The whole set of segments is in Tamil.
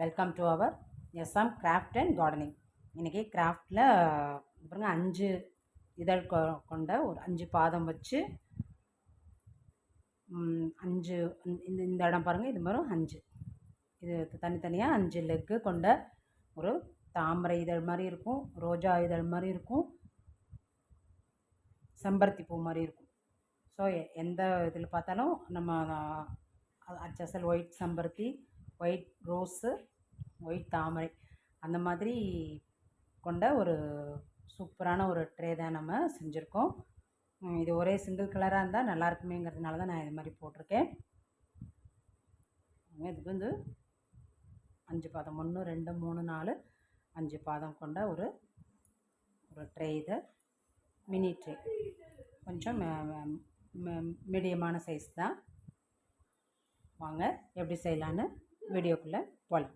Welcome to our SM craft and gardening. இன்றைக்கி கிராஃப்டில் பாருங்கள் 5 இதழ் கொண்ட ஒரு 5 பாதம் வச்சு 5 இந்த இடம் பாருங்கள், இது மாதிரி 5 இது தனித்தனியாக 5 லெக்கு கொண்ட ஒரு தாமரை இதழ் மாதிரி இருக்கும், ரோஜா இதழ் மாதிரி இருக்கும், செம்பருத்தி பூ மாதிரி இருக்கும். ஸோ எந்த இதில் பார்த்தாலும் நம்ம அச்சசல் ஒயிட் செம்பருத்தி, ஒயிட் ரோஸு, ஒயிட் தாமரை அந்த மாதிரி கொண்ட ஒரு சூப்பரான ஒரு ட்ரே தான் நம்ம செஞ்சுருக்கோம். இது ஒரே சிங்கிள் கலராக இருந்தால் நல்லா இருக்குமேங்கிறதுனால தான் நான் இது மாதிரி போட்டிருக்கேன். இதுக்கு வந்து 5 பாதம் 1 2 3 4 5 பாதம் கொண்ட ஒரு ட்ரே. இது மினி ட்ரே, கொஞ்சம் மீடியமான சைஸ் தான். வாங்க எப்படி செய்யலான்னு வீடியோக்குள்ளே போகலாம்.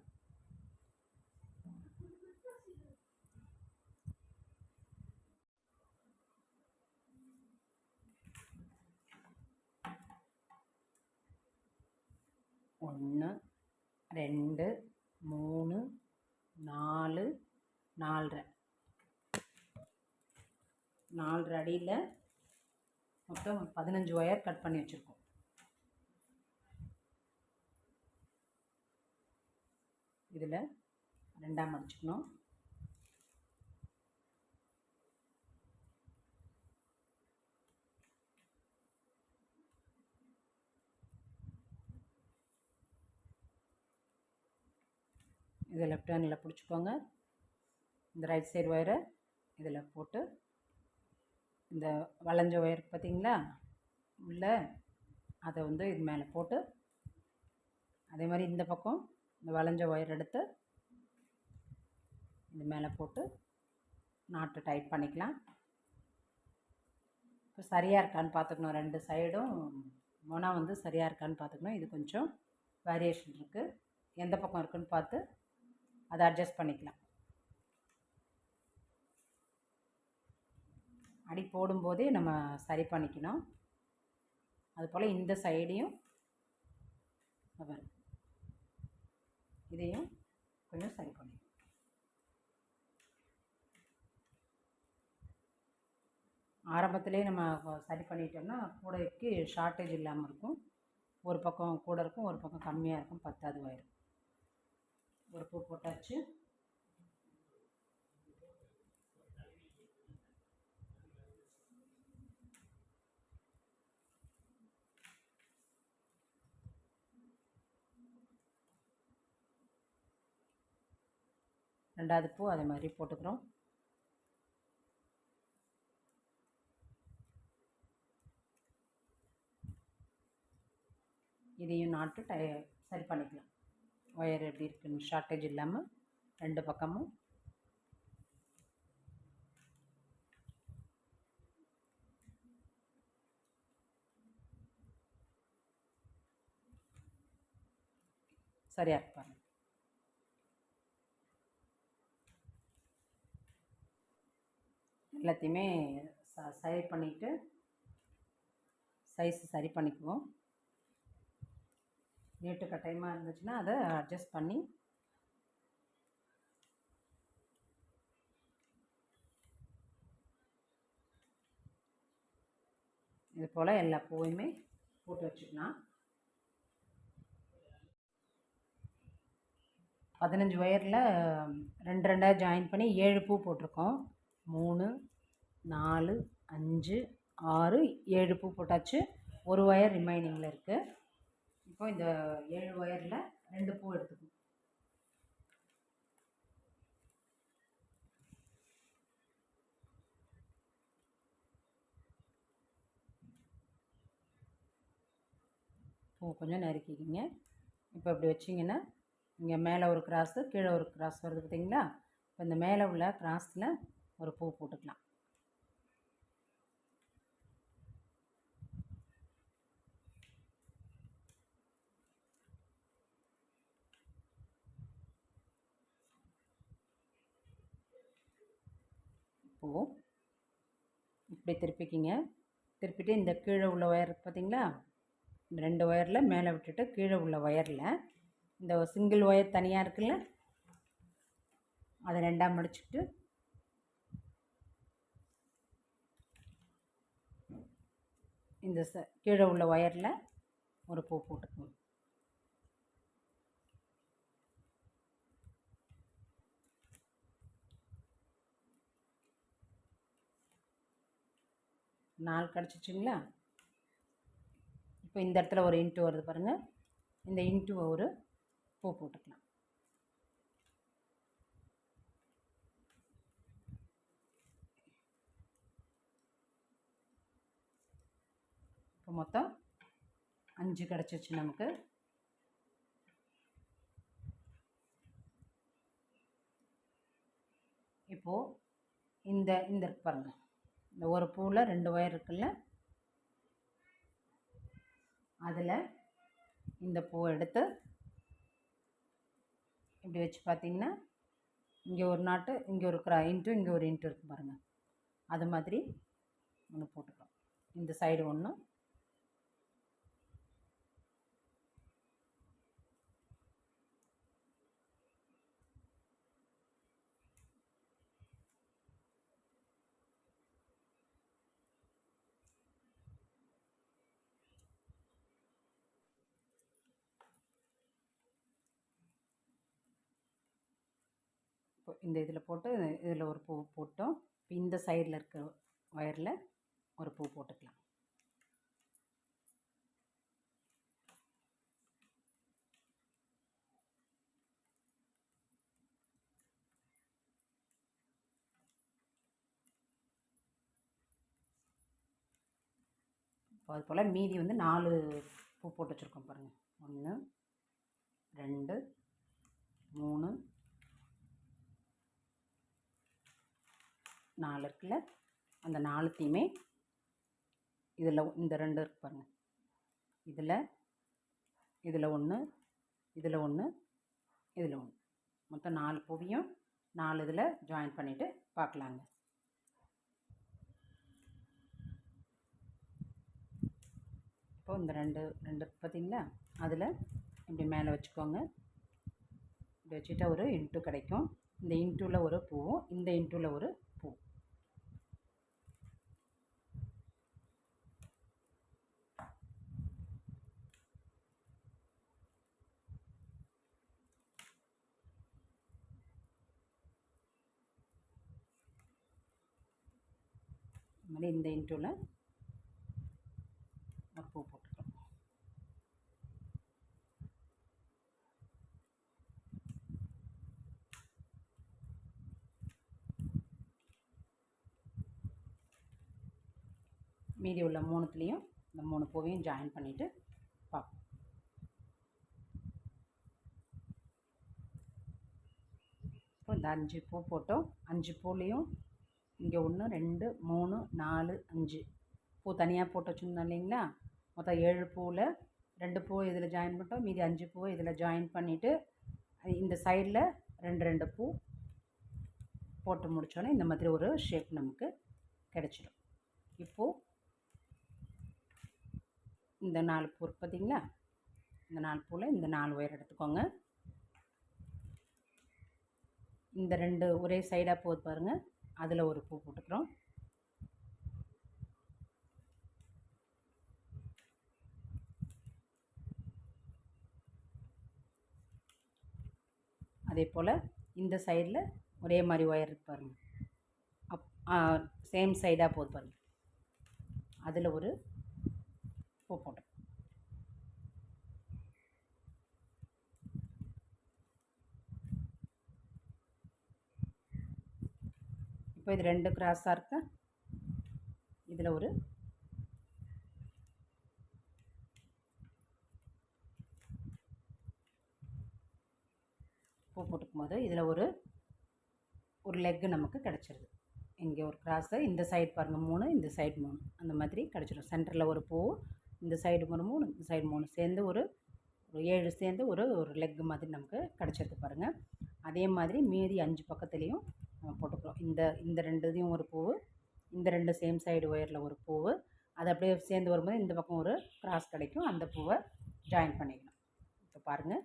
ஒன்று 2 3 4 4 அடியில் மொத்தம் 15 ஒயர் கட் பண்ணி வச்சுருக்கோம். இதில் 2ஆக மடிச்சுக்கணும். இதை லெஃப்ட் ஹேண்டில் பிடிச்சிக்கோங்க. இந்த ரைட் சைடு ஒயரை இதில் போட்டு, இந்த வளைஞ்ச ஒயர் பார்த்திங்களா உள்ள, அதை வந்து இது மேலே போட்டு, அதே மாதிரி இந்த பக்கம் இந்த வளைஞ்ச ஒயர் எடுத்து இது மேலே போட்டு நாட்டு டைட் பண்ணிக்கலாம். இப்போ சரியாக இருக்கான்னு பார்த்துக்கணும், 2 சைடும் மொனா வந்து சரியாக இருக்கான்னு பார்த்துக்கணும். இது கொஞ்சம் வேரியேஷன் இருக்குது, எந்த பக்கம் இருக்குதுன்னு பார்த்து அதை அட்ஜஸ்ட் பண்ணிக்கலாம். அடி போடும்போதே நம்ம சரி பண்ணிக்கணும். அதுபோல் இந்த சைடையும் இதையும் கொஞ்சம் சரி பண்ணிக்கணும். ஆரம்பத்திலே நம்ம சரி பண்ணிட்டோம்னா கூடைக்கு ஷார்ட்டேஜ் இல்லாமல் இருக்கும். ஒரு பக்கம் கூட இருக்கும், ஒரு பக்கம் கம்மியாக இருக்கும், 10வது ஒயர். ஒரு பூ போட்டாச்சு. ரெண்டாவது பூ அதே மாதிரி போட்டுக்கிறோம். இதையும் நாட்டு சரி பண்ணிக்கலாம். ஒயர் எப்படி இருக்குன்னு ஷார்ட்டேஜ் இல்லாமல் 2 பக்கமும் சரியாக இருப்பாங்க. எல்லாத்தையுமே சரி பண்ணிவிட்டு சைஸ் சரி பண்ணிக்குவோம். நீட்டு கட்டாயமாக இருந்துச்சுன்னா அதை அட்ஜஸ்ட் பண்ணி இது போல் எல்லா பூவையுமே போட்டு வச்சுக்கலாம். 15 ஒயரில் 2 ஜாயின் பண்ணி 7 பூ போட்டிருக்கோம். 3 4 5 6 7 பூ போட்டாச்சு. ஒரு ஒயர் ரிமைனிங்கில் இருக்குது. இப்போ இந்த 7 ஒயரில் 2 பூ எடுத்துக்கணும். பூ கொஞ்சம் நறுக்கிக்கிங்க. இப்போ இப்படி வச்சிங்கன்னா இங்கே மேலே ஒரு கிராஸு, கீழே ஒரு கிராஸ் வருது பார்த்திங்களா. இப்போ இந்த மேலே உள்ள கிராஸில் ஒரு பூ போட்டுக்கலாம். பூ இப்படி திருப்பிக்கிங்க. திருப்பிட்டு இந்த கீழே உள்ள ஒயர் பார்த்திங்களா, இந்த 2 ஒயரில் மேலே விட்டுட்டு கீழே உள்ள ஒயரில் இந்த சிங்கிள் ஒயர் தனியாக இருக்குல்ல, அதை ரெண்டாக மடிச்சுக்கிட்டு இந்த கீழே உள்ள ஒயரில் ஒரு பூ போட்டுக்கணும். நாலு கிடச்சிச்சிங்களா? இப்போ இந்த இடத்துல ஒரு இன்ட்டு வருது பாருங்கள், இந்த இன்ட்டுவை ஒரு பூ போட்டுக்கலாம். இப்போ மொத்தம் 5 கிடச்சிச்சு நமக்கு. இப்போது இந்த இருக்கு பாருங்கள், இந்த ஒரு பூவில் 2 ஒயர் இருக்குல்ல, அதில் இந்த பூவை எடுத்து இப்படி வச்சு பார்த்தீங்கன்னா இங்கே ஒரு நாட்டு, இங்கே ஒரு இன்ட்டு, இங்கே ஒரு இன்ட்டு இருக்குது பாருங்கள். அது மாதிரி ஒன்று போட்டுக்கலாம். இந்த சைடு ஒன்று, இந்த இதில் போட்டு இதில் ஒரு பூ போட்டோம். இப்போ இந்த சைடில் இருக்க ஒயரில் ஒரு பூ போட்டுக்கலாம். இப்போ அது போல் மீதி வந்து 4 பூ போட்டு வச்சுருக்கோம் பாருங்கள். 1 2 3 4 இருக்குல்ல, அந்த 4த்தையுமே இதில் இந்த 2 இருக்கு பாருங்கள், இதில் 1 இதில் 1 இதில் 1, மொத்தம் 4 பூவையும் 4 இதில் ஜாயின் பண்ணிவிட்டு பார்க்கலாங்க. இப்போ இந்த 2 பார்த்தீங்களா, அதில் இப்படி மேலே வச்சுக்கோங்க. இப்படி வச்சுட்டா ஒரு இன்ட்டு கிடைக்கும். இந்த இன்ட்டுவில் ஒரு பூவும் இந்த இன்ட்டுவில் ஒரு பூ. இந்த மாதிரி இந்த இன்ட்டுவில் ஒரு பூ போட்டுக்கலாம். மீதி உள்ள 3த்துலேயும் இந்த 3 பூவையும் ஜாயின் பண்ணிவிட்டு பார்ப்போம். இப்போ இந்த 5 பூ போட்டோம். 5 பூலேயும் இங்கே 1 2 3 4 5 பூ தனியாக போட்டு வச்சுருந்தோம் இல்லைங்களா, மொத்தம் 7 பூவில் 2 பூ இதில் ஜாயின் பண்ணிட்டோம். மீதி 5 பூ இதில் ஜாயின் பண்ணிவிட்டு இந்த சைடில் 2 பூ போட்டு முடித்தோன்னே இந்த மாதிரி ஒரு ஷேப் நமக்கு கிடச்சிடும். இப்போது இந்த 4 பூ இருக்குது பார்த்தீங்களா, இந்த 4 பூவில் இந்த 4 ஒயர் எடுத்துக்கோங்க. இந்த 2 ஒரே சைடாக போகுது பாருங்கள், அதில் ஒரு பூ போட்டுக்கிறோம். அதே போல் இந்த சைடில் ஒரே மாதிரி ஒயர் இருக்கு பாருங்கள், சேம் சைடாக போகுது பாருங்கள், அதில் ஒரு பூ போட்டோம். இப்போ இது 2 கிராஸாக இருக்கு, இதில் ஒரு பூ போட்டுக்கும் போது இதில் ஒரு லெக்கு நமக்கு கிடச்சிருது. இங்கே ஒரு கிராஸு, இந்த சைடு பாருங்கள் 3, இந்த சைடு 3, அந்த மாதிரி கிடச்சிடும். சென்டரில் ஒரு பூ, இந்த சைடு 3, இந்த சைடு 3 சேர்ந்து ஒரு 7 சேர்ந்து ஒரு லெக்கு மாதிரி நமக்கு கிடச்சிருக்கு பாருங்கள். அதே மாதிரி மீதி 5 பக்கத்துலேயும் நம்ம போட்டுக்கிறோம். இந்த 2 இதையும் ஒரு பூ, இந்த 2 சேம் சைடு ஒயரில் ஒரு பூ, அது அப்படியே சேர்ந்து வரும்போது இந்த பக்கம் ஒரு கிராஸ் கிடைக்கும். அந்த பூவை ஜாயின் பண்ணிக்கணும். இப்போ பாருங்கள்,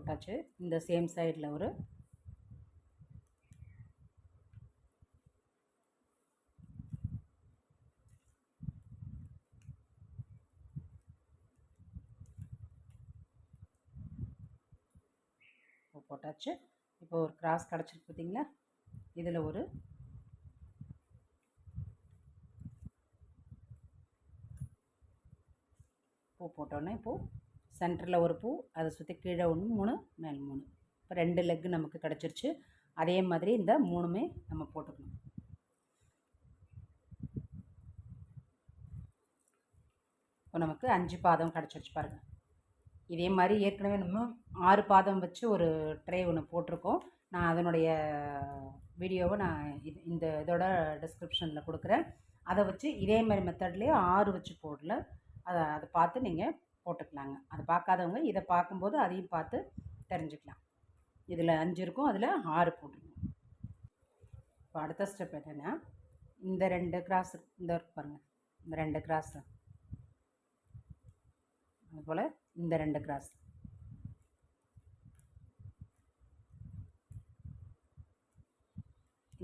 போட்டாச்சு. இந்த சேம் சைடில் ஒரு போட்டாச்சு. இப்போ ஒரு கிராஸ் கிடச்சிருக்கு பார்த்தீங்களா? இதில் ஒரு பூ போட்டோன்னே இப்போது சென்டரில் ஒரு பூ, அதை சுற்றி கீழே 1 3 மேல் 3. இப்போ 2 லெக்கு நமக்கு கிடச்சிருச்சு. அதே மாதிரி இந்த 3மே நம்ம போட்டுக்கணும். இப்போ நமக்கு 5 பாதம் கிடச்சிருச்சு பாருங்கள். இதே மாதிரி ஏற்கனவே நம்ம 6 பாதம் வச்சு ஒரு ட்ரே ஒன்று போட்டிருக்கோம். நான் அதனுடைய வீடியோவை நான் இந்த இதோட டிஸ்கிரிப்ஷனில் கொடுக்குறேன். அதை வச்சு இதே மாதிரி மெத்தட்லேயே 6 வச்சு போடல. அதை பார்த்து நீங்கள் போட்டுக்கலாங்க. அதை பார்க்காதவங்க இதை பார்க்கும்போது அதையும் பார்த்து தெரிஞ்சுக்கலாம். இதில் 5 இருக்கும், அதில் 6 போட்டுருக்கோம். இப்போ அடுத்த ஸ்டெப் என்னென்னா, இந்த 2 கிராஸ் இந்த இருக்கு பாருங்கள், இந்த 2 கிராஸ், அதுபோல் இந்த 2 கிராஸ்,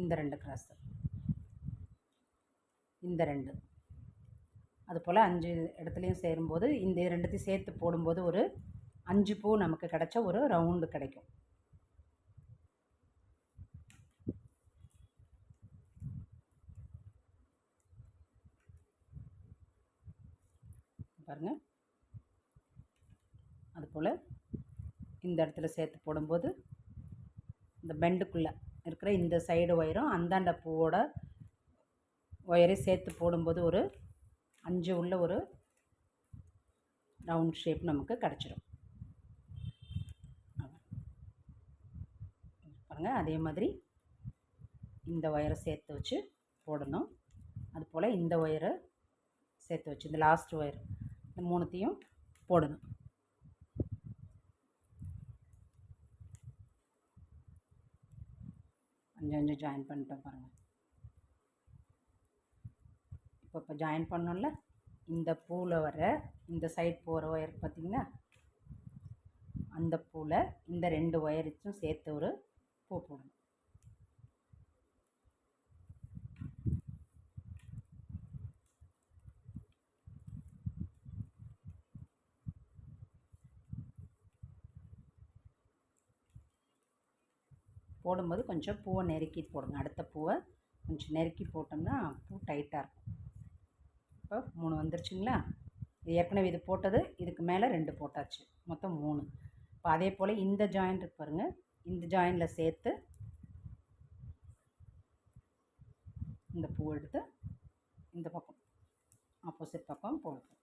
இந்த 2 கிராஸ், இந்த 2, அதுபோல் 5 இடத்துலையும் சேரும்போது இந்த 2த்தையும் சேர்த்து போடும்போது ஒரு 5 பூ நமக்கு கிடச்ச ஒரு ரவுண்டு கிடைக்கும். பாருங்கள், அதுபோல் இந்த இடத்துல சேர்த்து போடும்போது இந்த பெண்டுக்குள்ளே இருக்கிற இந்த சைடு ஒயரும் அந்தாண்ட பூவோட ஒயரையும் சேர்த்து போடும்போது ஒரு 5 உள்ள ஒரு ரவுண்ட் ஷேப் நமக்கு கிடச்சிடும். பாருங்கள், அதே மாதிரி இந்த ஒயரை சேர்த்து வச்சு போடணும். அதுபோல் இந்த ஒயரை சேர்த்து வச்சு இந்த லாஸ்ட் ஒயர், இந்த 3த்தையும் போடணும். கொஞ்சம் ஜாயின் பண்ணிட்டோம் பாருங்கள். இப்போ ஜாயின் பண்ணோம்ல, இந்த பூவில் வர இந்த சைட் போகிற ஒயர் பார்த்திங்கன்னா, அந்த பூவில் இந்த 2 ஒயருக்கும் சேர்த்து ஒரு பூ போடணும். போடும்போது கொஞ்சம் பூவை நெருக்கி போடுங்க. அடுத்த பூவை கொஞ்சம் நெருக்கி போட்டோம்னா பூ டைட்டாக இருக்கும். இப்போ 3 வந்துருச்சுங்களா? இது ஏற்கனவே இது போட்டது, இதுக்கு மேலே 2 போட்டாச்சு, மொத்தம் 3. இப்போ அதே போல் இந்த ஜாயின் இருக்கு பாருங்கள், இந்த ஜாயினில் சேர்த்து இந்த பூ எடுத்து இந்த பக்கம் ஆப்போசிட் பக்கம் போடுறோம்.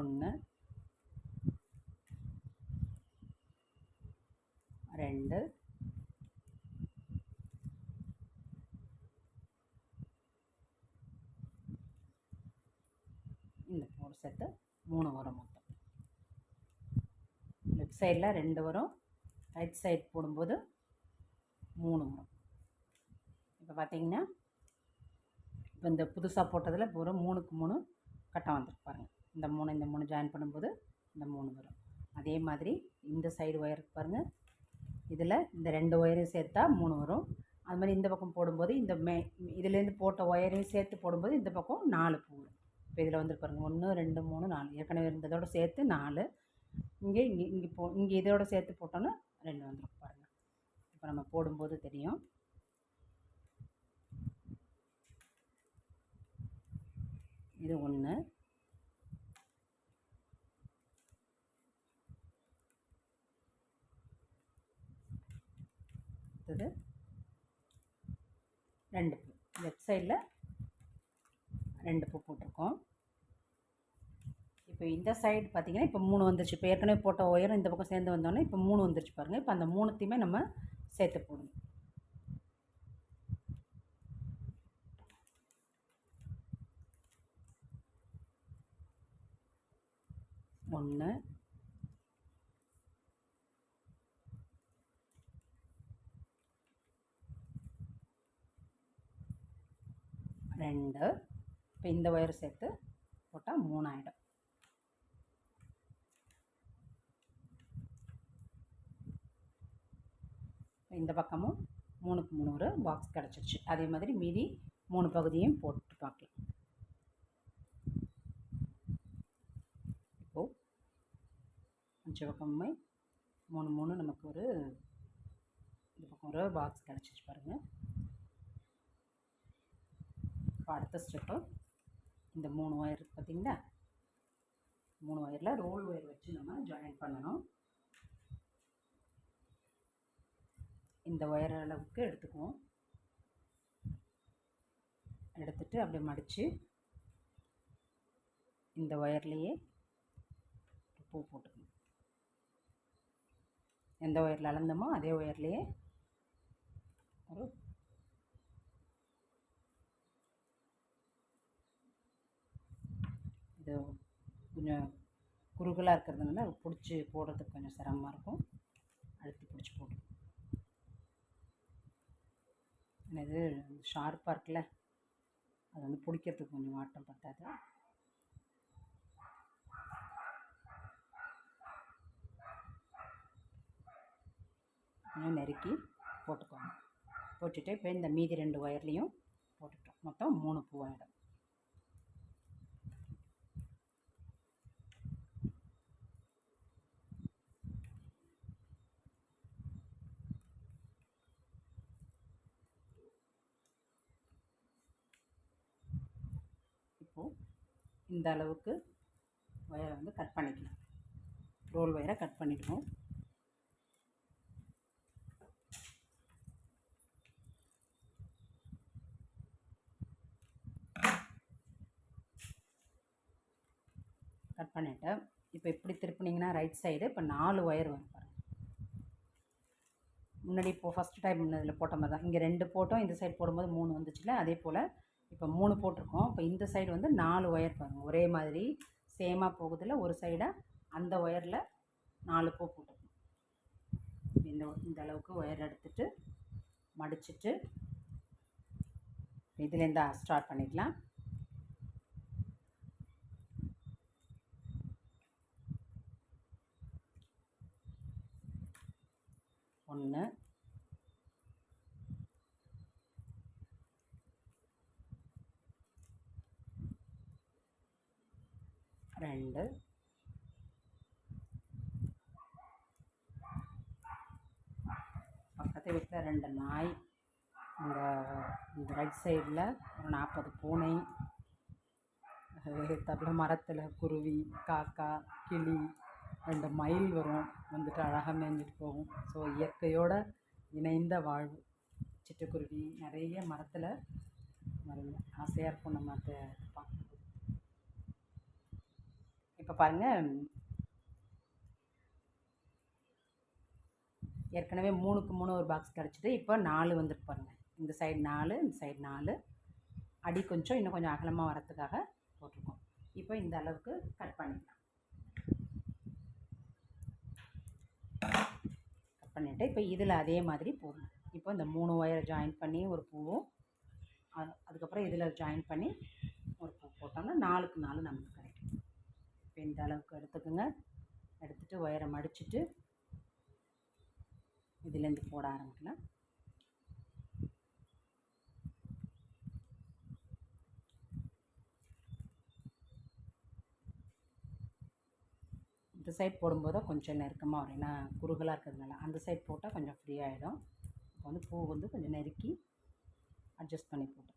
1 2 இந்த பூ சேர்த்து 3 வரும். மொத்தம் லெஃப்ட் சைடில் 2 வரும், ரைட் சைட் போடும்போது 3 வரும். இப்போ பார்த்தீங்கன்னா, இப்போ இந்த புதுசாக போட்டதில் இப்போ ஒரு 3க்கு 3 கட்டம் வந்துருக்கு பாருங்கள். இந்த 3 ஜாயின் பண்ணும்போது இந்த 3 வரும். அதே மாதிரி இந்த சைடு ஒயருக்கு பாருங்கள், இதில் இந்த 2 ஒயரையும் சேர்த்தா 3 வரும். அது மாதிரி இந்த பக்கம் போடும்போது இந்த இதுலேருந்து போட்ட ஒயரையும் சேர்த்து போடும்போது இந்த பக்கம் 4 பூ வரும். இப்போ இதில் வந்து பாருங்கள், 1 2 3 4, ஏற்கனவே இருந்ததோடு சேர்த்து 4. இங்கே இங்கே இதோட சேர்த்து போட்டோன்னா 2 வந்துடும் பாருங்கள். இப்போ நம்ம போடும்போது தெரியும். இது 1, அடுத்தது 2 பூ, லெஃப்ட் சைடில் 2 பூ போட்டிருக்கோம். இப்போ இந்த சைடு பார்த்திங்கன்னா இப்போ 3 வந்துருச்சு. இப்போ ஏற்கனவே போட்ட ஒயரும் இந்த பக்கம் சேர்ந்து வந்தோடனே இப்போ 3 வந்துருச்சு பாருங்கள். இப்போ அந்த 3த்தையுமே நம்ம சேர்த்து போடணும். 1 2, இப்போ இந்த ஒயரை சேர்த்து போட்டால் 3 ஆகிடும். இந்த பக்கமும் 3க்கு 3 ஒரு பாக்ஸ் கிடச்சிருச்சு. அதே மாதிரி மீதி 3 பகுதியும் போட்டு பார்க்கலாம். இப்போது 5 பக்கமுமே 3 3 நமக்கு ஒரு இந்த பக்கம் ஒரு பாக்ஸ் கிடச்சிச்சு பாருங்கள். இப்போ அடுத்த ஸ்டெப்பு இந்த 3 ஒயர் இருக்குது பார்த்திங்களா, 3 ஒயரில் ரோல் ஒயர் வச்சு நம்ம ஜாயின் பண்ணணும். இந்த ஒயர் அளவுக்கு எடுத்துக்குவோம். எடுத்துட்டு அப்படியே மடித்து இந்த ஒயர்லேயே பூ போட்டுக்கணும். எந்த ஒயரில் அளந்தோமோ அதே ஒயர்லேயே ஒரு இது கொஞ்சம் குறுகலாக இருக்கிறதுனால பிடிச்சி போடுறதுக்கு கொஞ்சம் சிரமமாக இருக்கும். அழுத்தி பிடிச்சி போட்டுக்கணும். இது ஷார்ப்பாக இருக்குல்ல, அது வந்து பிடிக்கிறதுக்கு கொஞ்சம் வாட்டம் பட்டாது. கொஞ்சம் நெருக்கி போட்டுக்கோங்க. போட்டுட்டு இப்போ இந்த மீதி 2 ஒயர்லேயும் போட்டுட்டோம். மொத்தம் 3 பூ ஆகிடும். இப்போது இந்த அளவுக்கு ஒயரை வந்து கட் பண்ணிக்கலாம். ரோல் ஒயரை கட் பண்ணிவிடுவோம். கட் பண்ணிவிட்டேன். இப்போ இப்படி திருப்பினீங்கன்னா ரைட் சைடு இப்போ 4 ஒயர் வரும் பாருங்கள். முன்னாடி இப்போது ஃபஸ்ட் டைம் இதில் போட்ட மாதிரி தான் இங்கே 2 போட்டோம், இந்த சைடு போடும்போது 3 வந்துச்சுல, அதே போல் இப்போ 3 போட்டிருக்கோம். இப்போ இந்த சைடு வந்து 4 ஒயர் பாருங்கள், ஒரே மாதிரி சேமாக போகுதில்ல. ஒரு சைடாக அந்த ஒயரில் 4 பூ போட்டுக்கணும். இந்த அளவுக்கு ஒயர் எடுத்துட்டு மடிச்சுட்டு இதுலேருந்து ஸ்டார்ட் பண்ணிக்கலாம். 1 2 பக்கத்து வீட்டில் 2 நாய், இந்த ரைட் சைடில் ஒரு 40 பூனை, தப்பில் மரத்தில் குருவி, காக்கா, கிளி, 2 மயில் வரும், வந்துட்டு அழகாக மேய்ஞ்சிட்டு போகும். ஸோ இயற்கையோடு இணைந்த வாழ்வு. சிட்டுக்குருவி நிறைய மரத்தில் வருங்க, ஆசையாக இருக்கும் நம்ம அதை பார்க்கும்போது. இப்போ பாருங்கள், ஏற்கனவே 3க்கு 3 ஒரு பாக்ஸ் கிடச்சிது. இப்போ 4 வந்துட்டு பாருங்கள். இந்த சைடு 4, இந்த சைடு 4, அடி கொஞ்சம் இன்னும் கொஞ்சம் அகலமாக வரத்துக்காக போட்டிருக்கோம். இப்போ இந்த அளவுக்கு கட் பண்ணிக்கலாம். கட் பண்ணிவிட்டு இப்போ இதில் அதே மாதிரி போடணும். இப்போ இந்த 3 ஒயரை ஜாயின் பண்ணி ஒரு பூவும், அதுக்கப்புறம் இதில் ஜாயின் பண்ணி ஒரு பூ போட்டோம்னா 4க்கு 4 நமக்கு கிடைக்கும். இப்போ இந்த அளவுக்கு எடுத்துக்கோங்க. எடுத்துகிட்டு ஒயரை மடிச்சுட்டு இதுலேருந்து போட ஆரம்பிக்கலாம். இந்த சைட் போடும்போது கொஞ்சம் நெருக்கமாக வரும், ஏன்னா குறுகலாக இருக்கிறதுனால. அந்த சைட் போட்டால் கொஞ்சம் ஃப்ரீ ஆகிடும். இப்போ வந்து பூ வந்து கொஞ்சம் நெருக்கி அட்ஜஸ்ட் பண்ணி போட்டு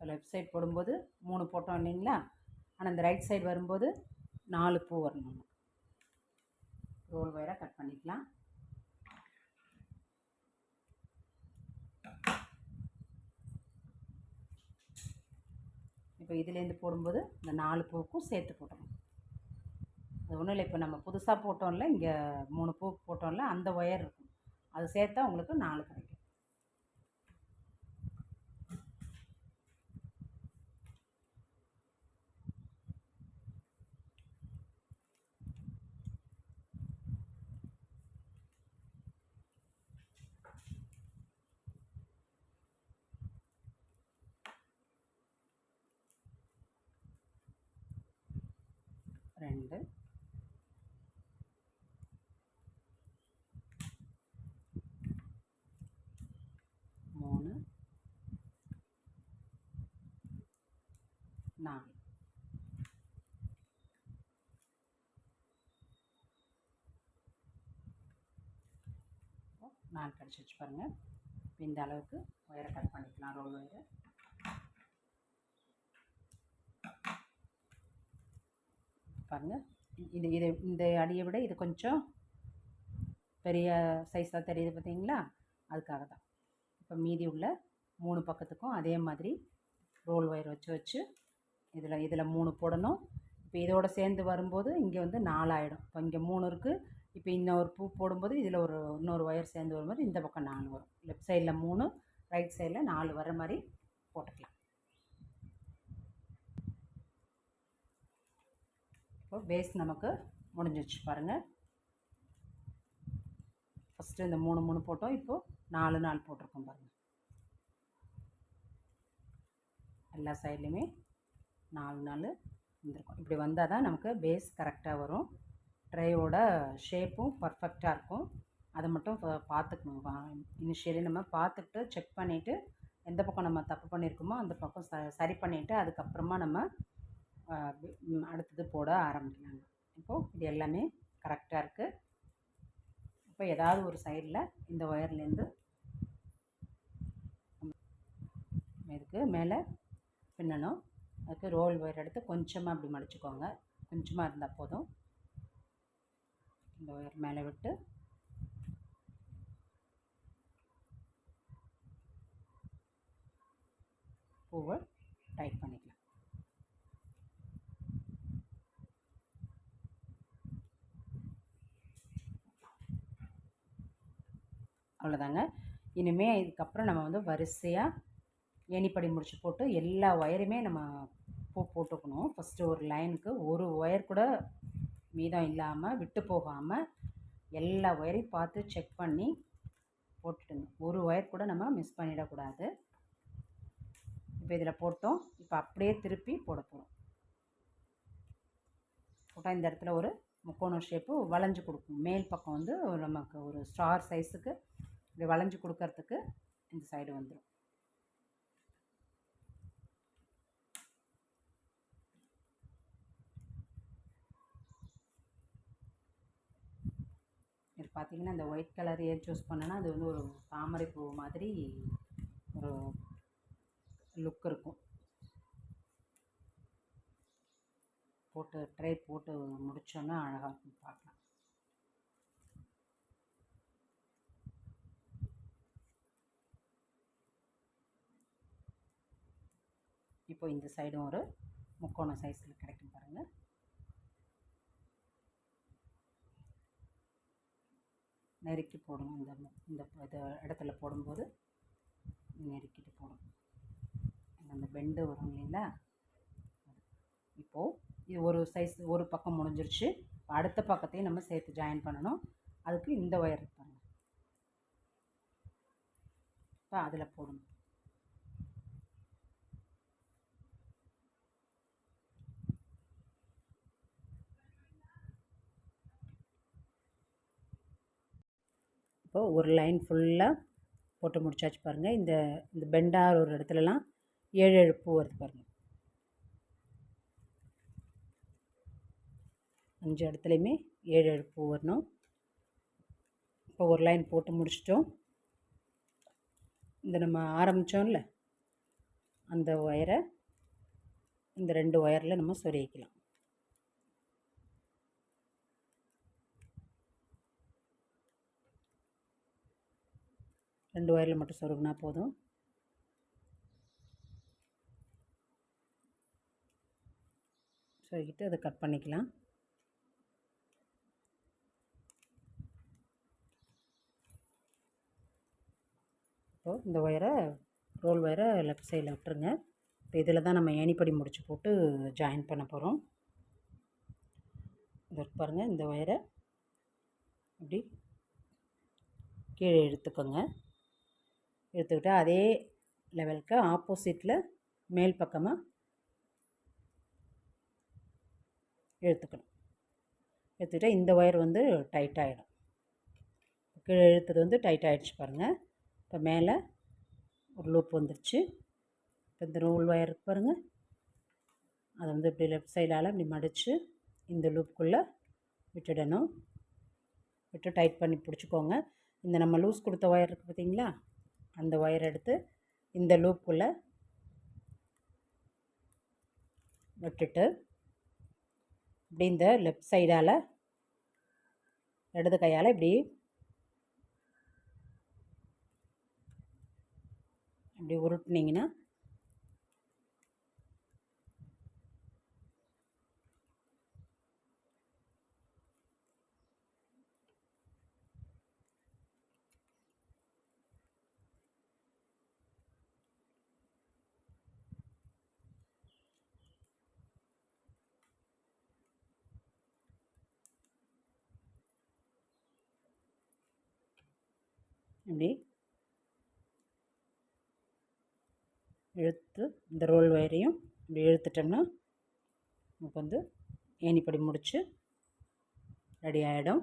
லெஃப்ட் சைட் போடும்போது 3 போட்டோம் இல்லைங்களா, ஆனால் இந்த ரைட் சைடு வரும்போது 4 பூ வரணும். ரோல் ஒயரை கட் பண்ணிக்கலாம். இப்போ இதுலேருந்து போடும்போது இந்த 4 பூவுக்கும் சேர்த்து போட்டணும். அது ஒன்றும் இல்லை, இப்போ நம்ம புதுசாக போட்டோம்ல, இங்கே 3 பூ போட்டோம்ல, அந்த ஒயர் இருக்கும், அது சேர்த்தா உங்களுக்கு 4 கிடைக்கும். 2 3 4 4 கிடச்சிச்சு பாருங்கள். இந்த அளவுக்கு ஒயரை கட் பண்ணிக்கலாம். ரோல் ஒயரை பாருங்கள். இது இந்த அடியை விட இது கொஞ்சம் பெரிய சைஸாக தெரியுது பார்த்தீங்களா? அதுக்காக தான். இப்போ மீதி உள்ள 3 பக்கத்துக்கும் அதே மாதிரி ரோல் ஒயர் வச்சு இதில் 3 போடணும். இப்போ இதோட சேர்ந்து வரும்போது இங்கே வந்து 4 ஆகிடும். இப்போ இங்கே 3 இருக்குது. இப்போ இன்னொரு பூ போடும்போது இதில் இன்னொரு ஒயர் சேர்ந்து வரும்போது இந்த பக்கம் 4 வரும். லெஃப்ட் சைடில் 3, ரைட் சைடில் 4 வர மாதிரி போட்டுக்கலாம். இப்போ பேஸ் நமக்கு முடிஞ்சிச்சு பாருங்கள். ஃபஸ்ட்டு இந்த 3 போட்டோம். இப்போது 4 போட்டிருக்கோம் பாருங்கள். எல்லா சைட்லேயுமே 4 வந்துருக்கும். இப்படி வந்தால் தான் நமக்கு பேஸ் கரெக்டாக வரும். ட்ரையோட ஷேப்பும் பர்ஃபெக்டாக இருக்கும். அதை மட்டும் பார்த்துக்கணும். இனிஷியலி நம்ம பார்த்துட்டு செக் பண்ணிவிட்டு எந்த பக்கம் நம்ம தப்பு பண்ணியிருக்கோமோ அந்த பக்கம் சரி பண்ணிவிட்டு அதுக்கப்புறமா நம்ம அடுத்தது போட ஆரம்பிக்கலாங்க. இப்போது இது எல்லாமே கரெக்டாக இருக்குது. இப்போ ஏதாவது ஒரு சைடில் இந்த ஒயர்லேருந்து இதுக்கு மேலே பின்னணும். அதுக்கு ரோல் ஒயர் எடுத்து கொஞ்சமாக அப்படி மடிச்சுக்கோங்க. கொஞ்சமாக இருந்தால் போதும். இந்த ஒயர் மேலே விட்டு பூவை டைட் பண்ணிக்கலாம். அவ்வளோதாங்க. இனிமேல் இதுக்கப்புறம் நம்ம வந்து வரிசையாக ஏணிப்படி முடிச்சு போட்டு எல்லா ஒயருமே நம்ம பூ போட்டுக்கணும். ஃபஸ்ட்டு ஒரு லைனுக்கு ஒரு ஒயர் கூட மீதம் இல்லாமல் விட்டு போகாமல் எல்லா ஒயரையும் பார்த்து செக் பண்ணி போட்டுட்டுங்க. ஒரு ஒயர் கூட நம்ம மிஸ் பண்ணிடக்கூடாது. இப்போ இதில் போட்டோம். இப்போ அப்படியே திருப்பி போட போகிறோம். போட்டால் இந்த இடத்துல ஒரு முக்கோணம் ஷேப்பு வளைஞ்சு கொடுக்கும். மேல் பக்கம் வந்து நமக்கு ஒரு ஸ்டார் சைஸுக்கு இப்படி வளைஞ்சு கொடுக்கறதுக்கு இந்த சைடு வந்துடும். இது பார்த்திங்கன்னா இந்த ஒயிட் கலர் ஏன் சூஸ் பண்ணேன்னா அது வந்து ஒரு தாமரை பூ மாதிரி ஒரு லுக் இருக்கும். போட்டு ட்ரை போட்டு முடித்தோன்னா அழகாக இருக்கும் பார்க்கலாம். இப்போ இந்த சைடும் ஒரு முக்கோண சைஸில் கிடைக்கும் பாருங்கள். நெருக்கி போடணும். இந்த இடத்துல போடும்போது நெருக்கிட்டு போடணும். அந்த பெண்டு வரும் இல்லைங்களா? இப்போது இது ஒரு சைஸ் ஒரு பக்கம் முடிஞ்சிருச்சு. அடுத்த பக்கத்தையும் நம்ம சேர்த்து ஜாயின் பண்ணணும். அதுக்கு இந்த ஒயர் இருப்பாங்க. இப்போ அதில் போடணும். இப்போது ஒரு லைன் ஃபுல்லாக போட்டு முடிச்சாச்சு பாருங்கள். இந்த பெண்டார் ஒரு இடத்துலலாம் 7 பூ வருது பாருங்கள். 5 இடத்துலையுமே 7 பூ வரணும். இப்போ ஒரு லைன் போட்டு முடிச்சிட்டோம். இந்த நம்ம ஆரம்பித்தோம்ல அந்த ஒயரை இந்த 2 ஒயரில் நம்ம சொருகிக்கலாம். ரெண்டு ஒயரில் மட்டும் சொருகினா போதும். சொருகிட்டு அதை கட் பண்ணிக்கலாம். இப்போது இந்த ஒயரை ரோல் ஒயரை லெஃப்ட் சைடில் விட்டுருங்க. இப்போ இதில் தான் நம்ம ஏணிப்படி முடிச்சு போட்டு ஜாயின் பண்ண போகிறோம். இதை பாருங்கள். இந்த ஒயரை இப்படி கீழே எடுத்துக்கோங்க. எடுத்துக்கிட்டு அதே லெவலுக்கு ஆப்போசிட்டில் மேல் பக்கமாக எடுத்துக்கணும். எடுத்துக்கிட்டால் இந்த ஒயர் வந்து டைட் ஆகிடும். கீழே இழுத்தது வந்து டைட் ஆகிடுச்சு பாருங்கள். இப்போ மேலே ஒரு லூப் வந்துடுச்சு. இப்போ இந்த ரோல் ஒயர் இருக்கு பாருங்கள், அதை வந்து இப்படி லெஃப்ட் சைடால் இப்படி மடித்து இந்த லூப்புக்குள்ளே விட்டுடணும். விட்டு டைட் பண்ணி பிடிச்சிக்கோங்க. இந்த நம்ம லூஸ் கொடுத்த ஒயர் இருக்குது பார்த்தீங்களா, அந்த ஒயர் எடுத்து இந்த லூப்புக்குள்ளே விட்டுட்டு இப்படி இந்த லெஃப்ட் சைடால் இடது கையால் இப்படி இப்படி உருட்டினீங்கன்னா இப்படி இழுத்து இந்த ரோல் ஒயரையும் இப்படி இழுத்துட்டோம்னா நமக்கு வந்து ஏணிப்படி முடிச்சு ரெடி ஆகிடும்.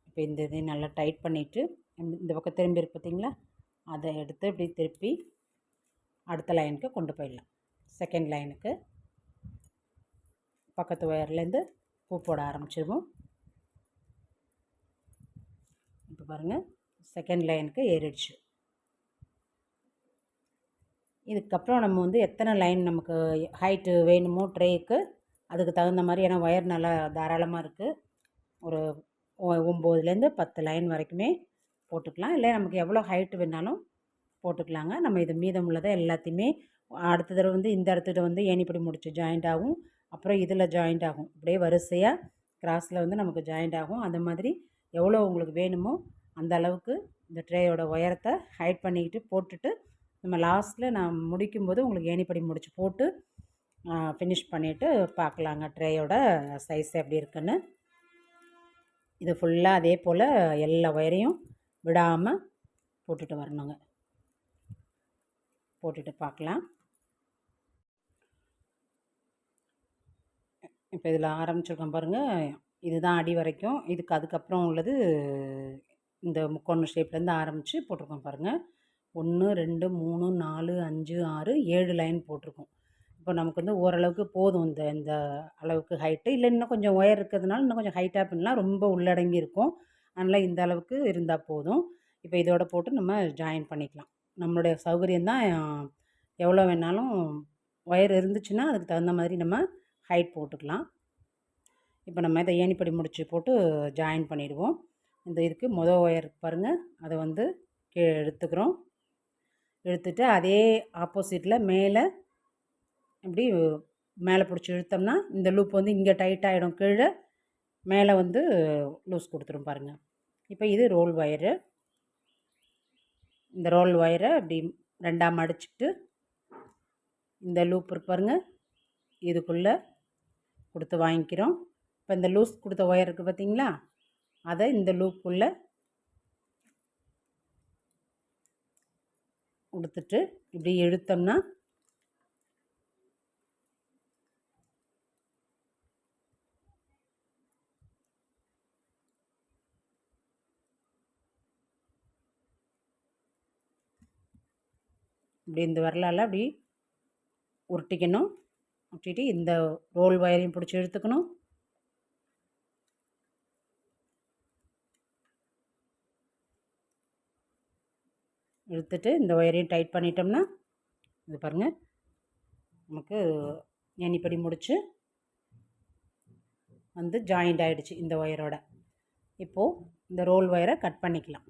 இப்போ இந்த இதையும் நல்லா டைட் பண்ணிவிட்டு இந்த பக்கம் திரும்பி இருக்கு பார்த்தீங்களா, அதை எடுத்து இப்படி திருப்பி அடுத்த லைனுக்கு கொண்டு போயிடலாம். செகண்ட் லைனுக்கு பக்கத்து ஒயர்லேருந்து பூ போட ஆரம்பிச்சிடுவோம். இப்போ பாருங்கள், செகண்ட் லைனுக்கு ஏறிடுச்சு. இதுக்கப்புறம் நம்ம வந்து எத்தனை லைன் நமக்கு ஹைட்டு வேணுமோ ட்ரேக்கு அதுக்கு தகுந்த மாதிரி, ஏன்னா ஒயர் நல்லா தாராளமாக இருக்குது, ஒரு 9லேருந்து 10 லைன் வரைக்குமே போட்டுக்கலாம். இல்லை நமக்கு எவ்வளோ ஹைட்டு வேணாலும் போட்டுக்கலாங்க. நம்ம இது மீதம் உள்ளதை எல்லாத்தையுமே அடுத்த தடவை வந்து இந்த இடத்துல வந்து ஏணிப்படி முடிச்சு ஜாயிண்ட் ஆகும், அப்புறம் இதில் ஜாயிண்ட் ஆகும், அப்படியே வரிசையாக கிராஸில் வந்து நமக்கு ஜாயிண்ட் ஆகும். அந்த மாதிரி எவ்வளோ உங்களுக்கு வேணுமோ அந்த அளவுக்கு இந்த ட்ரேயோட உயரத்தை ஹைட் பண்ணிக்கிட்டு போட்டுட்டு நம்ம லாஸ்ட்டில் நான் முடிக்கும்போது உங்களுக்கு ஏணிப்படி முடிச்சு போட்டு ஃபினிஷ் பண்ணிவிட்டு பார்க்கலாங்க ட்ரேயோட சைஸ் எப்படி இருக்குன்னு. இது ஃபுல்லாக அதே போல் எல்லா ஒயரையும் விடாமல் போட்டுட்டு வரணுங்க. போட்டுட்டு பார்க்கலாம். இப்போ இதில் ஆரம்பிச்சிருக்கோம் பாருங்கள், இதுதான் அடி வரைக்கும். அதுக்கப்புறம் உள்ளது இந்த முக்கோண ஷேப்லேருந்து ஆரம்பித்து போட்டிருக்கோம் பாருங்கள். 1 2 3 4 5 6 7 லைன் போட்டிருக்கோம். இப்போ நமக்கு வந்து ஓரளவுக்கு போதும் இந்த இந்த அளவுக்கு ஹைட்டு. இல்லை இன்னும் கொஞ்சம் ஒயர் இருக்கிறதுனால இன்னும் கொஞ்சம் ஹைட்டாக பண்ணலாம், ரொம்ப உள்ளடங்கி இருக்கும். அதனால் இந்த அளவுக்கு இருந்தால் போதும். இப்போ இதோட போட்டு நம்ம ஜாயின் பண்ணிக்கலாம். நம்மளுடைய சௌகரியம்தான், எவ்வளோ வேணாலும் ஒயர் இருந்துச்சுன்னா அதுக்கு தகுந்த மாதிரி நம்ம ஹைட் போட்டுக்கலாம். இப்போ நம்ம இதை ஏணிப்படி முடிச்சு போட்டு ஜாயின் பண்ணிடுவோம். இந்த இதுக்கு ஒயர் பாருங்கள், அதை வந்து கீழே எடுத்துக்கிறோம். எடுத்துட்டு அதே ஆப்போசிட்டில் மேலே இப்படி மேலே பிடிச்சி இழுத்தோம்னா இந்த லூப் வந்து இங்கே டைட் ஆகிடும், கீழே மேலே வந்து லூஸ் கொடுத்துரும் பாருங்கள். இப்போ இது ரோல் ஒயரு. இந்த ரோல் ஒயரை இப்படி ரெண்டாக மடிச்சுட்டு இந்த லூப் இருக்கு பாருங்கள், இதுக்குள்ளே கொடுத்து வாங்கிக்கிறோம். இப்போ இந்த லூஸ் கொடுத்த ஒயர் இருக்குது பார்த்தீங்களா, அதை இந்த லூப்புக்குள்ளே கொடுத்துட்டு இப்படி இழுத்தோம்னா இப்படி இந்த விரலால் அப்படி உருட்டிக்கணும். உருட்டிட்டு இந்த ரோல் ஒயரையும் பிடிச்சி இழுத்துக்கணும். இழுத்துட்டு இந்த ஒயரையும் டைட் பண்ணிட்டோம்னா இது பாருங்கள், நமக்கு ஏணிப்படி முடிச்சு வந்து ஜாயிண்ட் ஆகிடுச்சு இந்த ஒயரோட. இப்போது இந்த ரோல் ஒயரை கட் பண்ணிக்கலாம்.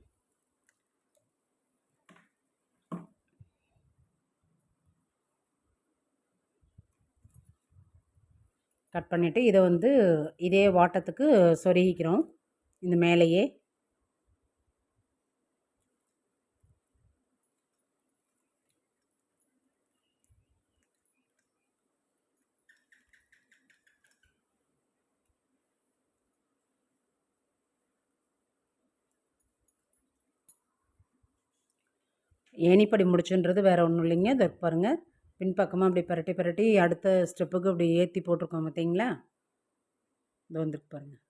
கட் பண்ணிவிட்டு இதை வந்து இதே வாட்டத்துக்கு சொருகிக்கிறோம் இந்த மேலேயே. ஏணிப்படி முடிச்சுன்றது வேறு ஒன்றும் இல்லைங்க. இதை பாருங்கள், பின்பக்கமாக அப்படி பரட்டி பரட்டி அடுத்த ஸ்டெப்புக்கு அப்படி ஏற்றி போட்டிருக்கோம் பார்த்தீங்களா, இது வந்துருக்கு பாருங்கள்.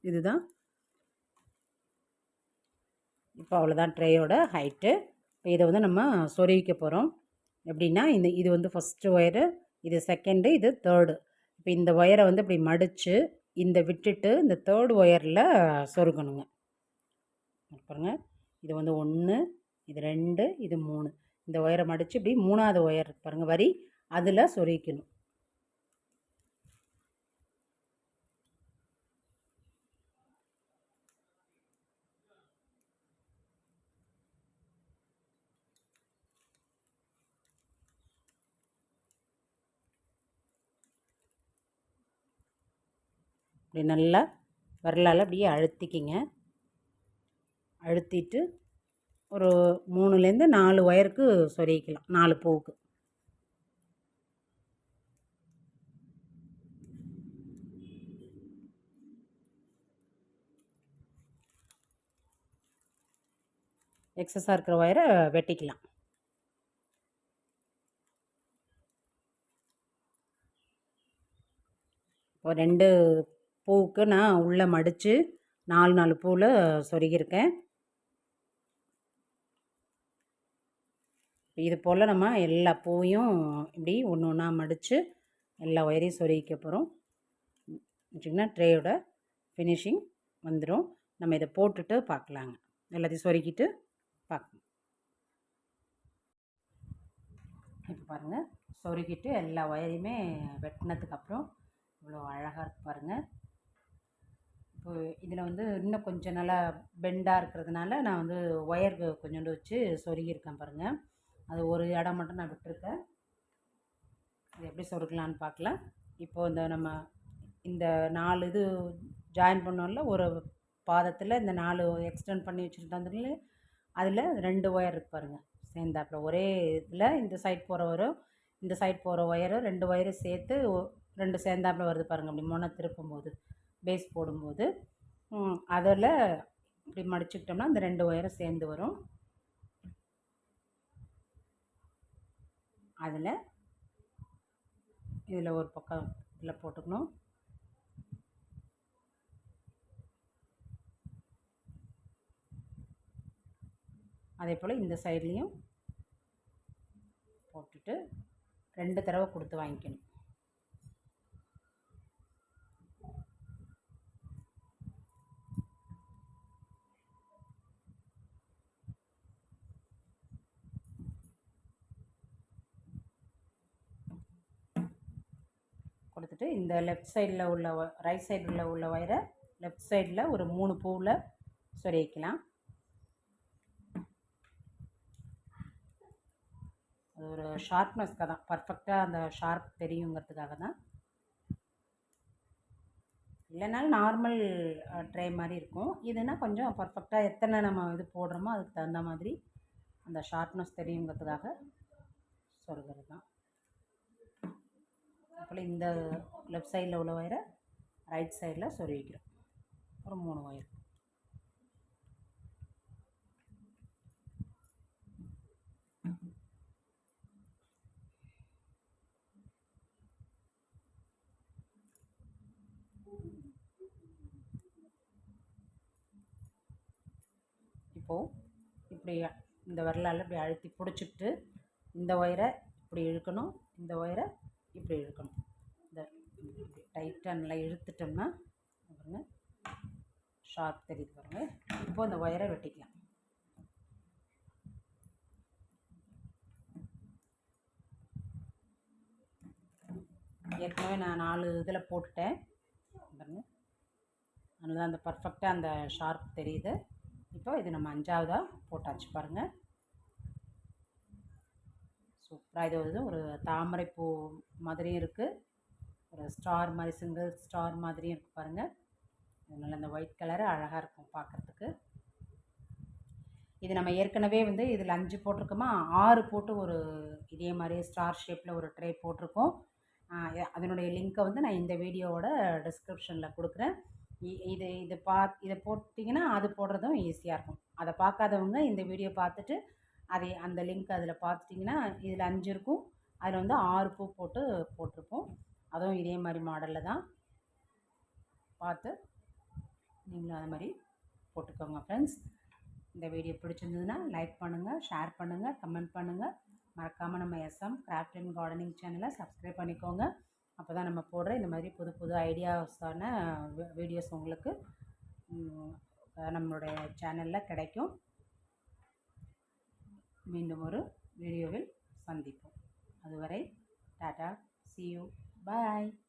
இதுதான் இப்போ அவ்வளோதான் ட்ரேயோட ஹைட்டு. இப்போ இதை வந்து நம்ம சொருவிக்க போகிறோம். எப்படின்னா இது வந்து ஃபஸ்ட்டு ஒயரு, இது செகண்டு, இது தேர்டு. இப்போ இந்த ஒயரை வந்து இப்படி மடித்து இந்த விட்டுட்டு இந்த தேர்டு ஒயரில் சொருகணுங்க. பாருங்கள், இது வந்து 1, இது 2, இது 3. இந்த ஒயரை மடித்து இப்படி 3ஆவது ஒயர் பாருங்கள் வரி, அதில் சொருகிக்கணும். இப்படி நல்லா விரலால் அப்படியே அழுத்திக்கிங்க. அழுத்திட்டு ஒரு 3லேருந்து 4 ஒயருக்கு சொருகிக்கலாம், 4 பூவுக்கு. எக்ஸஸாக இருக்கிற ஒயரை வெட்டிக்கலாம். இப்போ 2 பூவுக்கு நான் உள்ளே மடித்து 4 பூவில் சொருகியிருக்கேன். இது போல் நம்ம எல்லா பூவையும் இப்படி ஒன்று ஒன்றா மடித்து எல்லா ஒயரையும் சொருகிக்க போகிறோம். வச்சிங்கன்னா ட்ரேயோட ஃபினிஷிங் வந்துடும். நம்ம இதை போட்டுட்டு பார்க்கலாங்க. எல்லாத்தையும் சொருகிட்டு பார்க்கணும். இப்போ பாருங்கள், சொருகிட்டு எல்லா ஒயரையுமே வெட்டினதுக்கப்புறம் இவ்வளோ அழகாக இருக்குது பாருங்கள். இப்போ இதில் வந்து இன்னும் கொஞ்சம் நல்லா பெண்டாக இருக்கிறதுனால நான் வந்து ஒயர் கொஞ்சோண்டு வச்சு சொருகியிருக்கேன் பாருங்கள். அது ஒரு இடம் மட்டும் நான் விட்டுருக்கேன். இது எப்படி சொருக்கலான்னு பார்க்கலாம். இப்போது இந்த 4 இது ஜாயின் பண்ணோம்ல, ஒரு பாதத்தில் இந்த 4 எக்ஸ்டெண்ட் பண்ணி வச்சுருந்தாங்க. அதில் 2 ஒயர் இருக்கு பாருங்கள் சேர்ந்தாப்பில். ஒரே இதில் இந்த சைட் போகிற வரும், இந்த சைட் போகிற ஒயரும் 2 ஒயரும் சேர்த்து 2 சேர்ந்தாப்பில் வருது பாருங்கள். அப்படி முனை திருப்பும்போது, பேஸ் போடும்போது அதில் இப்படி மடிச்சுக்கிட்டோம்னா இந்த 2 ஒயரும் சேர்ந்து வரும். அதில் இதில் ஒரு பக்கம் இதில் போட்டுக்கணும். அதே போல் இந்த சைட்லேயும் போட்டுட்டு 2 தடவை கொடுத்து வாங்கிக்கணும். கொடுத்துட்டு இந்த லெஃப்ட் சைடில் உள்ள ரைட் சைடில் உள்ள ஒயரை லெஃப்ட் சைடில் ஒரு 3 பூவில் சொருகிக்கலாம். அது ஒரு ஷார்ப்னஸ்க்காக தான், பர்ஃபெக்டாக அந்த ஷார்ப் தெரியுங்கிறதுக்காக தான். இல்லைனாலும் நார்மல் ட்ரை மாதிரி இருக்கும். இதுனா கொஞ்சம் பர்ஃபெக்டாக எத்தனை நம்ம இது போடுறோமோ அதுக்கு தகுந்த மாதிரி அந்த ஷார்ப்னஸ் தெரியுங்கிறதுக்காக சொருகிறது தான். அப்புறம் இந்த லெஃப்ட் சைடில் உள்ள ஒயரை ரைட் சைடில் சொருகிக்கிறோம். ஒரு 3 ஒயர். இப்போது இப்படி இந்த விரலால் இப்படி அழுத்தி பிடிச்சிக்கிட்டு இந்த ஒயரை இப்படி இழுக்கணும், இந்த ஒயரை இப்படி இழுக்கணும். இந்த டைட்டாக நல்லா இழுத்துட்டோம்னா பாருங்க ஷார்ப் தெரியுது பாருங்கள். இப்போது இந்த ஒயரை வெட்டிக்கலாம். ஏற்கனவே நான் 4 இதில் போட்டுட்டேன் பாருங்க, அதனால அந்த பர்ஃபெக்டாக அந்த ஷார்ப் தெரியுது. இப்போ இது நம்ம 5ஆவதாக போட்டாச்சு பாருங்கள். சூப்பராக இது வந்து ஒரு தாமரைப்பூ மாதிரியும் இருக்குது, ஒரு ஸ்டார் மாதிரி சிங்கிள் ஸ்டார் மாதிரியும் இருக்குது பாருங்கள். அதனால் அந்த ஒயிட் கலரு அழகாக இருக்கும் பார்க்குறதுக்கு. இது நம்ம ஏற்கனவே வந்து இதில் 5 போட்டிருக்கோமா, 6 போட்டு ஒரு இதே மாதிரி ஸ்டார் ஷேப்பில் ஒரு ட்ரே போட்டிருக்கோம். அதனுடைய லிங்க்கை வந்து நான் இந்த வீடியோவோட டிஸ்கிரிப்ஷனில் கொடுக்குறேன். இதை போட்டிங்கன்னா அது போடுறதும் ஈஸியாக இருக்கும். அதை பார்க்காதவங்க இந்த வீடியோ பார்த்துட்டு அந்த லிங்க் அதில் பார்த்துட்டிங்கன்னா இதில் 5 இருக்கும், அதில் வந்து 6 பூ போட்டிருப்போம். அதுவும் இதே மாதிரி மாடலில் தான். பார்த்து நீங்களும் அது மாதிரி போட்டுக்கோங்க ஃப்ரெண்ட்ஸ். இந்த வீடியோ பிடிச்சிருந்ததுன்னா லைக் பண்ணுங்கள், ஷேர் பண்ணுங்கள், கமெண்ட் பண்ணுங்கள். மறக்காமல் நம்ம எஸ்எம் கிராஃப்ட் அண்ட் கார்டனிங் சேனலை சப்ஸ்கிரைப் பண்ணிக்கோங்க. அப்போ தான் நம்ம போடுற இந்த மாதிரி புது புது ஐடியாஸான வீடியோஸ் உங்களுக்கு நம்மளுடைய சேனலில் கிடைக்கும். மீண்டும் ஒரு வீடியோவில் சந்திப்போம். அதுவரை டாடா, see you, bye.